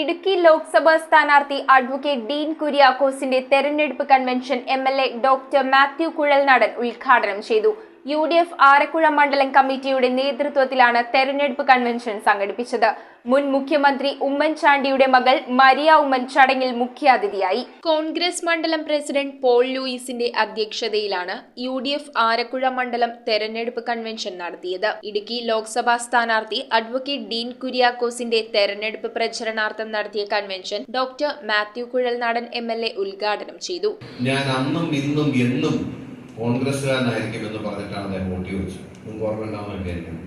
ഇടുക്കി ലോക്സഭാ സ്ഥാനാർത്ഥി അഡ്വക്കേറ്റ് ഡീൻ കുര്യാക്കോസിന്റെ തെരഞ്ഞെടുപ്പ് convention MLA doctor Mathew Kuzhalnadan ഉദ്ഘാടനം ചെയ്തു. UDF ആരക്കുഴ മണ്ഡലം കമ്മിറ്റിയുടെ നേതൃത്വത്തിലാണ് തെരഞ്ഞെടുപ്പ് കൺവെൻഷൻ സംഘടിപ്പിച്ചത്. മുൻ മുഖ്യമന്ത്രി ഉമ്മൻചാണ്ടിയുടെ മകൾ മരിയ ഉമ്മൻ ചടങ്ങിൽ മുഖ്യാതിഥിയായി. കോൺഗ്രസ് മണ്ഡലം പ്രസിഡന്റ് പോൾ ലൂയിസിന്റെ അധ്യക്ഷതയിലാണ് UDF ആരക്കുഴ മണ്ഡലം തെരഞ്ഞെടുപ്പ് കൺവെൻഷൻ നടത്തിയത്. ഇടുക്കി ലോക്സഭാ സ്ഥാനാർത്ഥി അഡ്വക്കേറ്റ് ഡീൻ കുര്യാക്കോസിന്റെ തെരഞ്ഞെടുപ്പ് പ്രചരണാർത്ഥം നടത്തിയ convention doctor Mathew Kuzhalnadan MLA ഉദ്ഘാടനം ചെയ്തു. ഞാൻ അന്നും ഇന്നും എന്നും കോൺഗ്രസ്സുകാരനായിരിക്കുമെന്ന് പറഞ്ഞിട്ടാണ് അദ്ദേഹം വോട്ട് ചോദിച്ചത്. നിങ്ങൾക്ക് ഓർമ്മയുണ്ടാവുന്ന വിചാരിക്കുന്നു.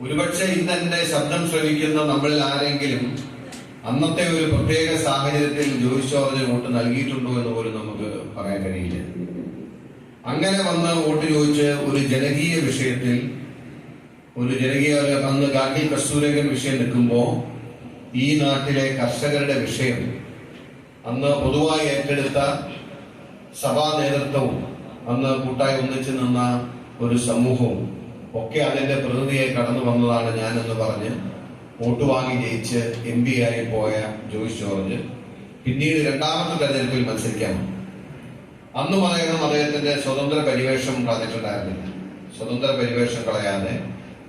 ഒരുപക്ഷെ ഇന്ന് എന്റെ ശബ്ദം ശ്രവിക്കുന്ന നമ്മളിൽ ആരെങ്കിലും അന്നത്തെ ഒരു പ്രത്യേക സാഹചര്യത്തിൽ ജോയിസ് ജോർജ് വോട്ട് നൽകിയിട്ടുണ്ടോ എന്ന് പോലും നമുക്ക് പറയാൻ കഴിയില്ല. അങ്ങനെ വന്ന് വോട്ട് ചോദിച്ച് ഒരു ജനകീയ വിഷയത്തിൽ അന്ന് ഗാന്ധി കസ്തൂരംഗൻ വിഷയം നിൽക്കുമ്പോൾ ഈ നാട്ടിലെ കർഷകരുടെ വിഷയം അന്ന് പൊതുവായി ഏറ്റെടുത്ത സഭാ നേതൃത്വവും അന്ന് കൂട്ടായി ഒന്നിച്ചു നിന്ന ഒരു സമൂഹവും ഒക്കെ അതിന്റെ പ്രതിനിധിയായി കടന്നു വന്നതാണ് ഞാനെന്ന് പറഞ്ഞ് വോട്ട് വാങ്ങി ജയിച്ച് MP ആയി പോയ ജോയിസ് ജോർജ് പിന്നീട് രണ്ടാമത്തെ തെരഞ്ഞെടുപ്പിൽ മത്സരിക്കാൻ അന്നും അദ്ദേഹത്തിന്റെ സ്വതന്ത്ര പരിവേഷം കളഞ്ഞിട്ടുണ്ടായിരുന്നില്ല. സ്വതന്ത്ര പരിവേഷം കളയാതെ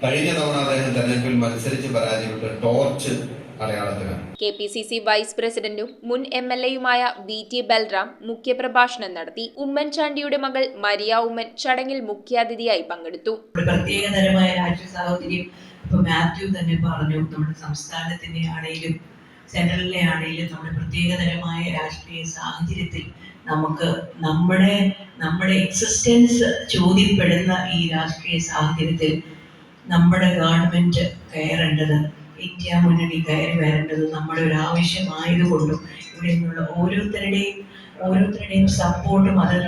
കഴിഞ്ഞ തവണ അദ്ദേഹം തെരഞ്ഞെടുപ്പിൽ മത്സരിച്ച് പരാജയപ്പെട്ട് ടോർച്ച് അടയാളത്തിലാണ്. KPCC വൈസ് പ്രസിഡന്റും മുൻ MLAയുമായ VT ബൽറാം മുഖ്യപ്രഭാഷണം നടത്തി. ഉമ്മൻചാണ്ടിയുടെ മകൾ മരിയ ഉമ്മൻ ചടങ്ങിൽ മുഖ്യാതിഥിയായി പങ്കെടുത്തു. പ്രത്യേകതരമായ രാഷ്ട്രീയ സാഹചര്യം ഇപ്പൊ മാത്യു തന്നെ പറഞ്ഞു. നമ്മുടെ സംസ്ഥാനത്തിന്റെ ആണെങ്കിലും സെൻട്രലിലെ ആണെങ്കിലും നമ്മുടെ പ്രത്യേകതരമായ രാഷ്ട്രീയ സാഹചര്യത്തിൽ നമുക്ക് നമ്മുടെ എക്സിസ്റ്റൻസ് ചോദ്യപ്പെടുന്ന ഈ രാഷ്ട്രീയ സാഹചര്യത്തിൽ നമ്മുടെ ഗവൺമെന്റ് കയറേണ്ടത്, ഇന്ത്യ മുന്നണി കയറി വരേണ്ടത് നമ്മുടെ ഒരു ആവശ്യമായതുകൊണ്ടും ഇവിടെ നിന്നുള്ള ഓരോരുത്തരുടെയും സപ്പോർട്ടും അത്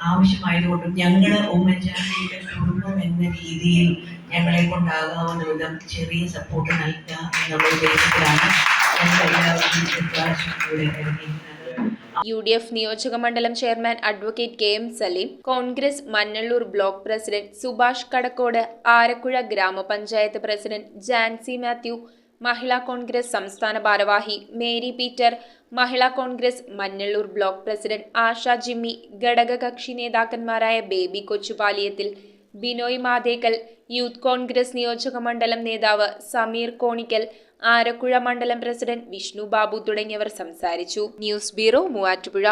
ആവശ്യമായതുകൊണ്ടും ഞങ്ങൾ ഉമ്മൻചാണ്ടിയുടെ കുടുംബം എന്ന രീതിയിൽ ഞങ്ങളെ കൊണ്ടാകാവുന്ന വിധം ചെറിയ സപ്പോർട്ട് നൽകുക എന്നുള്ള ഉദ്ദേശത്തിലാണ് ഞങ്ങളെല്ലാവരും ഇവിടെ ഇറങ്ങിയിരുന്നത്. UDF നിയോജക മണ്ഡലം chairman advocate KM Saleem, Congress Manjallur block president Subhash Kadakkode, Arakuzha ഗ്രാമപഞ്ചായത്ത് പ്രസിഡന്റ് ജാൻസി മാത്യു, മഹിളാ കോൺഗ്രസ് സംസ്ഥാന ഭാരവാഹി മേരി പീറ്റർ, മഹിളാ കോൺഗ്രസ് മഞ്ഞള്ളൂർ ബ്ലോക്ക് പ്രസിഡന്റ് ആശ ജിമ്മി, ഘടകകക്ഷി നേതാക്കന്മാരായ ബേബി കൊച്ചുപാലിയത്തിൽ, ബിനോയ് മാതേക്കൽ, യൂത്ത് കോൺഗ്രസ് നിയോജക മണ്ഡലം നേതാവ് സമീർ കോണിക്കൽ, ആരക്കുഴ മണ്ഡലം പ്രസിഡന്റ് വിഷ്ണു ബാബു തുടങ്ങിയവർ സംസാരിച്ചു. News bureau, Muvattupuzha.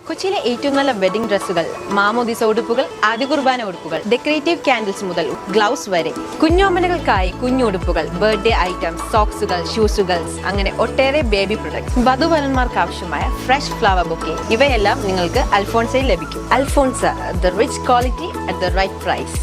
കൊച്ചിയിലെ ഏറ്റവും നല്ല വെഡിംഗ് ഡ്രസ്സുകൾ, മാമോദിസ ഉടുപ്പുകൾ, ആദ്യ കുർബാന ഉടുപ്പുകൾ, ഡെക്കറേറ്റീവ് കാൻഡിൽസ് മുതൽ ഗ്ലൗസ് വരെ, കുഞ്ഞോമനകൾക്കായി കുഞ്ഞുടുപ്പുകൾ, ബർത്ത്ഡേ ഐറ്റംസ്, സോക്സുകൾ, ഷൂസുകൾ, അങ്ങനെ ഒട്ടേറെ ബേബി പ്രൊഡക്ട്സ്, വധുവരന്മാർക്ക് ആവശ്യമായ ഫ്രഷ് ഫ്ലവർ ബൊക്കെ, ഇവയെല്ലാം നിങ്ങൾക്ക് അൽഫോൺസയിൽ ലഭിക്കും. Alphonsa, the rich quality at the right price.